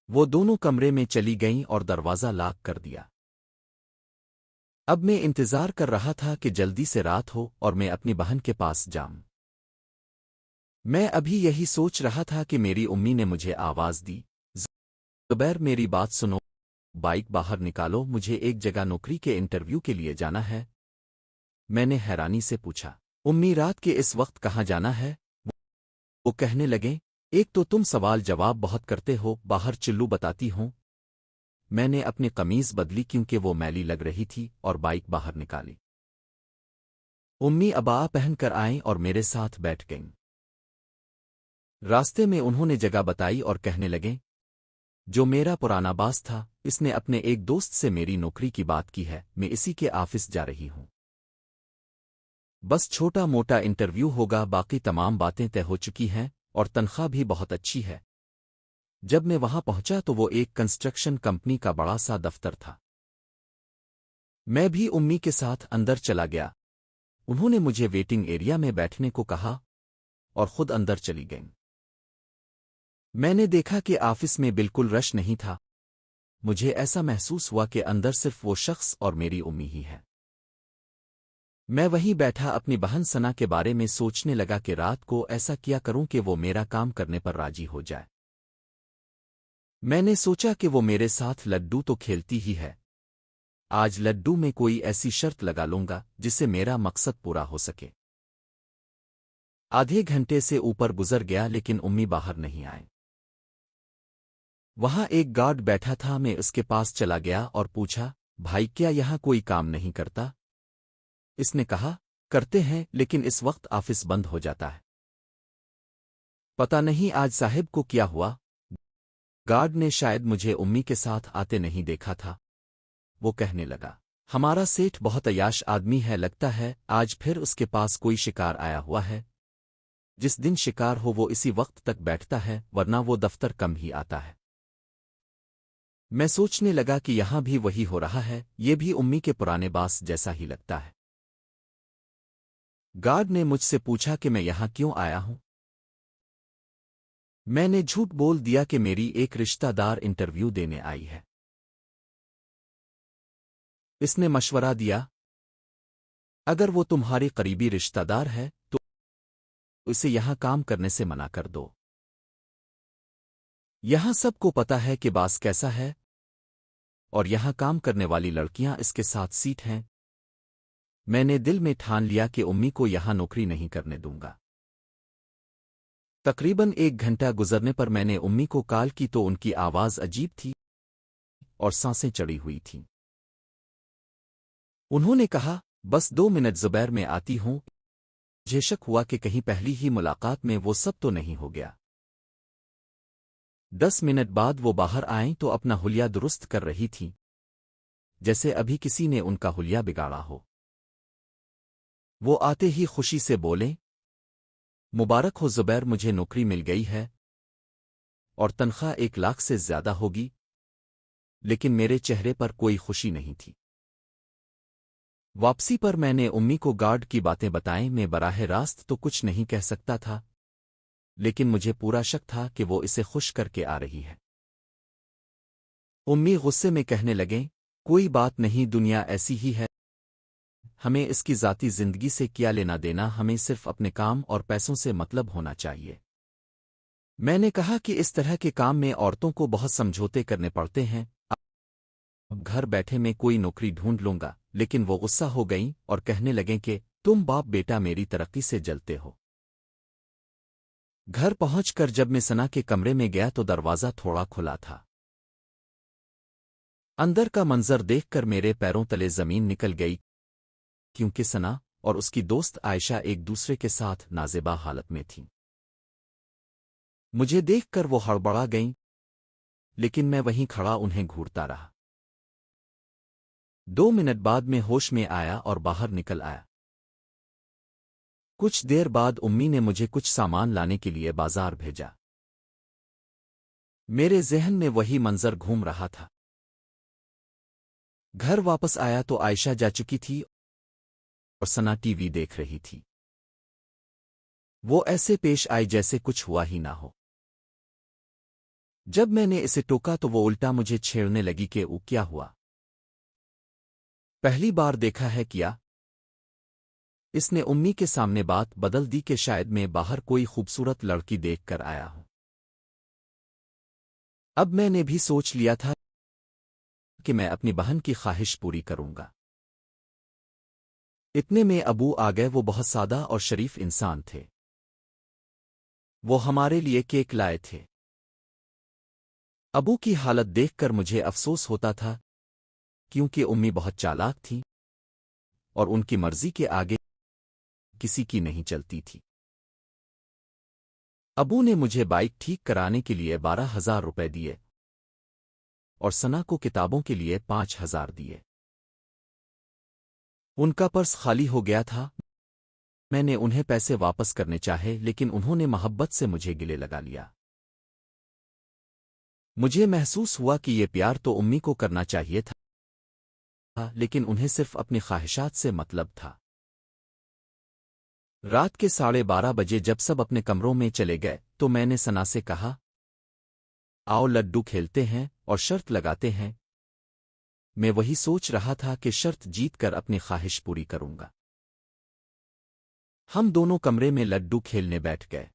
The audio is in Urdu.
وہ دونوں کمرے میں چلی گئیں اور دروازہ لاک کر دیا۔ اب میں انتظار کر رہا تھا کہ جلدی سے رات ہو اور میں اپنی بہن کے پاس جاؤں۔ میں ابھی یہی سوچ رہا تھا کہ میری امی نے مجھے آواز دی، زبیر میری بات سنو، بائک باہر نکالو، مجھے ایک جگہ نوکری کے انٹرویو کے لیے جانا ہے۔ میں نے حیرانی سے پوچھا، امی رات کے اس وقت کہاں جانا ہے؟ وہ کہنے لگیں، ایک تو تم سوال جواب بہت کرتے ہو، باہر چلو بتاتی ہوں۔ میں نے اپنی قمیض بدلی کیونکہ وہ میلی لگ رہی تھی اور بائک باہر نکالی۔ امی ابا پہن کر آئیں اور میرے ساتھ بیٹھ گئیں۔ راستے میں انہوں نے جگہ بتائی اور کہنے لگیں، جو میرا پرانا باس تھا، اس نے اپنے ایک دوست سے میری نوکری کی بات کی ہے، میں اسی کے آفس جا رہی ہوں۔ بس چھوٹا موٹا انٹرویو ہوگا، باقی تمام باتیں طے ہو چکی ہیں اور تنخواہ بھی بہت اچھی ہے۔ جب میں وہاں پہنچا تو وہ ایک کنسٹرکشن کمپنی کا بڑا سا دفتر تھا۔ میں بھی امی کے ساتھ اندر چلا گیا۔ انہوں نے مجھے ویٹنگ ایریا میں بیٹھنے کو کہا اور خود اندر چلی گئیں۔ میں نے دیکھا کہ آفس میں بالکل رش نہیں تھا۔ مجھے ایسا محسوس ہوا کہ اندر صرف وہ شخص اور میری امی ہی ہے۔ میں وہیں بیٹھا اپنی بہن ثنا کے بارے میں سوچنے لگا کہ رات کو ایسا کیا کروں کہ وہ میرا کام کرنے پر راضی ہو جائے۔ میں نے سوچا کہ وہ میرے ساتھ لڈو تو کھیلتی ہی ہے، آج لڈو میں کوئی ایسی شرط لگا لوں گا جس سے میرا مقصد پورا ہو سکے۔ آدھے گھنٹے سے اوپر گزر گیا لیکن امی باہر نہیں آئے۔ وہاں ایک گارڈ بیٹھا تھا، میں اس کے پاس چلا گیا اور پوچھا، بھائی کیا یہاں کوئی کام نہیں کرتا؟ اس نے کہا، کرتے ہیں لیکن اس وقت آفس بند ہو جاتا ہے۔ پتہ نہیں آج صاحب کو کیا ہوا، گارڈ نے شاید مجھے امی کے ساتھ آتے نہیں دیکھا تھا۔ وہ کہنے لگا، ہمارا سیٹھ بہت عیاش آدمی ہے، لگتا ہے آج پھر اس کے پاس کوئی شکار آیا ہوا ہے۔ جس دن شکار ہو وہ اسی وقت تک بیٹھتا ہے، ورنہ وہ دفتر کم ہی آتا ہے۔ میں سوچنے لگا کہ یہاں بھی وہی ہو رہا ہے، یہ بھی امی کے پرانے باس جیسا ہی لگتا ہے۔ گارڈ نے مجھ سے پوچھا کہ میں یہاں کیوں آیا ہوں۔ میں نے جھوٹ بول دیا کہ میری ایک رشتہ دار انٹرویو دینے آئی ہے۔ اس نے مشورہ دیا، اگر وہ تمہاری قریبی رشتہ دار ہے تو اسے یہاں کام کرنے سے منع کر دو۔ یہاں سب کو پتا ہے کہ باس کیسا ہے اور یہاں کام کرنے والی لڑکیاں اس کے ساتھ سیٹ ہیں۔ میں نے دل میں ٹھان لیا کہ امی کو یہاں نوکری نہیں کرنے دوں گا۔ تقریباً 1 گھنٹہ گزرنے پر میں نے امی کو کال کی تو ان کی آواز عجیب تھی اور سانسیں چڑھی ہوئی تھیں۔ انہوں نے کہا، بس 2 منٹ زبیر میں آتی ہوں۔ مجھے شک ہوا کہ کہیں پہلی ہی ملاقات میں وہ سب تو نہیں ہو گیا۔ 10 منٹ بعد وہ باہر آئیں تو اپنا حلیہ درست کر رہی تھیں، جیسے ابھی کسی نے ان کا حلیہ بگاڑا ہو۔ وہ آتے ہی خوشی سے بولیں، مبارک ہو زبیر، مجھے نوکری مل گئی ہے اور تنخواہ 1 لاکھ سے زیادہ ہوگی۔ لیکن میرے چہرے پر کوئی خوشی نہیں تھی۔ واپسی پر میں نے امی کو گارڈ کی باتیں بتائیں۔ میں براہ راست تو کچھ نہیں کہہ سکتا تھا، لیکن مجھے پورا شک تھا کہ وہ اسے خوش کر کے آ رہی ہے۔ امی غصے میں کہنے لگیں، کوئی بات نہیں، دنیا ایسی ہی ہے، ہمیں اس کی ذاتی زندگی سے کیا لینا دینا، ہمیں صرف اپنے کام اور پیسوں سے مطلب ہونا چاہیے۔ میں نے کہا کہ اس طرح کے کام میں عورتوں کو بہت سمجھوتے کرنے پڑتے ہیں، اب گھر بیٹھے میں کوئی نوکری ڈھونڈ لوں گا۔ لیکن وہ غصہ ہو گئیں اور کہنے لگیں کہ تم باپ بیٹا میری ترقی سے جلتے ہو۔ گھر پہنچ کر جب میں ثنا کے کمرے میں گیا تو دروازہ تھوڑا کھلا تھا۔ اندر کا منظر دیکھ کر میرے پیروں تلے زمین نکل گئی، کیونکہ ثنا اور اس کی دوست عائشہ ایک دوسرے کے ساتھ نازیبا حالت میں تھیں۔ مجھے دیکھ کر وہ ہڑبڑا گئیں، لیکن میں وہیں کھڑا انہیں گھورتا رہا۔ 2 منٹ بعد میں ہوش میں آیا اور باہر نکل آیا۔ کچھ دیر بعد امی نے مجھے کچھ سامان لانے کے لیے بازار بھیجا۔ میرے ذہن میں وہی منظر گھوم رہا تھا۔ گھر واپس آیا تو عائشہ جا چکی تھی اور ثنا ٹی وی دیکھ رہی تھی۔ وہ ایسے پیش آئی جیسے کچھ ہوا ہی نہ ہو۔ جب میں نے اسے ٹوکا تو وہ الٹا مجھے چھیڑنے لگی کہ وہ کیا ہوا؟ پہلی بار دیکھا ہے کیا؟ اس نے امی کے سامنے بات بدل دی کہ شاید میں باہر کوئی خوبصورت لڑکی دیکھ کر آیا ہوں۔ اب میں نے بھی سوچ لیا تھا کہ میں اپنی بہن کی خواہش پوری کروں گا۔ اتنے میں ابو آ گئے۔ وہ بہت سادہ اور شریف انسان تھے۔ وہ ہمارے لیے کیک لائے تھے۔ ابو کی حالت دیکھ کر مجھے افسوس ہوتا تھا کیونکہ امی بہت چالاک تھی اور ان کی مرضی کے آگے کسی کی نہیں چلتی تھی۔ ابو نے مجھے بائک ٹھیک کرانے کے لیے 12,000 روپے دیے اور ثنا کو کتابوں کے لیے 5,000 دیے۔ ان کا پرس خالی ہو گیا تھا۔ میں نے انہیں پیسے واپس کرنے چاہے لیکن انہوں نے محبت سے مجھے گلے لگا لیا۔ مجھے محسوس ہوا کہ یہ پیار تو امی کو کرنا چاہیے تھا لیکن انہیں صرف اپنی خواہشات سے مطلب تھا۔ رات کے 12:30 بجے جب سب اپنے کمروں میں چلے گئے تو میں نے ثنا سے کہا، آؤ لڈو کھیلتے ہیں اور شرط لگاتے ہیں۔ میں وہی سوچ رہا تھا کہ شرط جیت کر اپنی خواہش پوری کروں گا۔ ہم دونوں کمرے میں لڈو کھیلنے بیٹھ گئے۔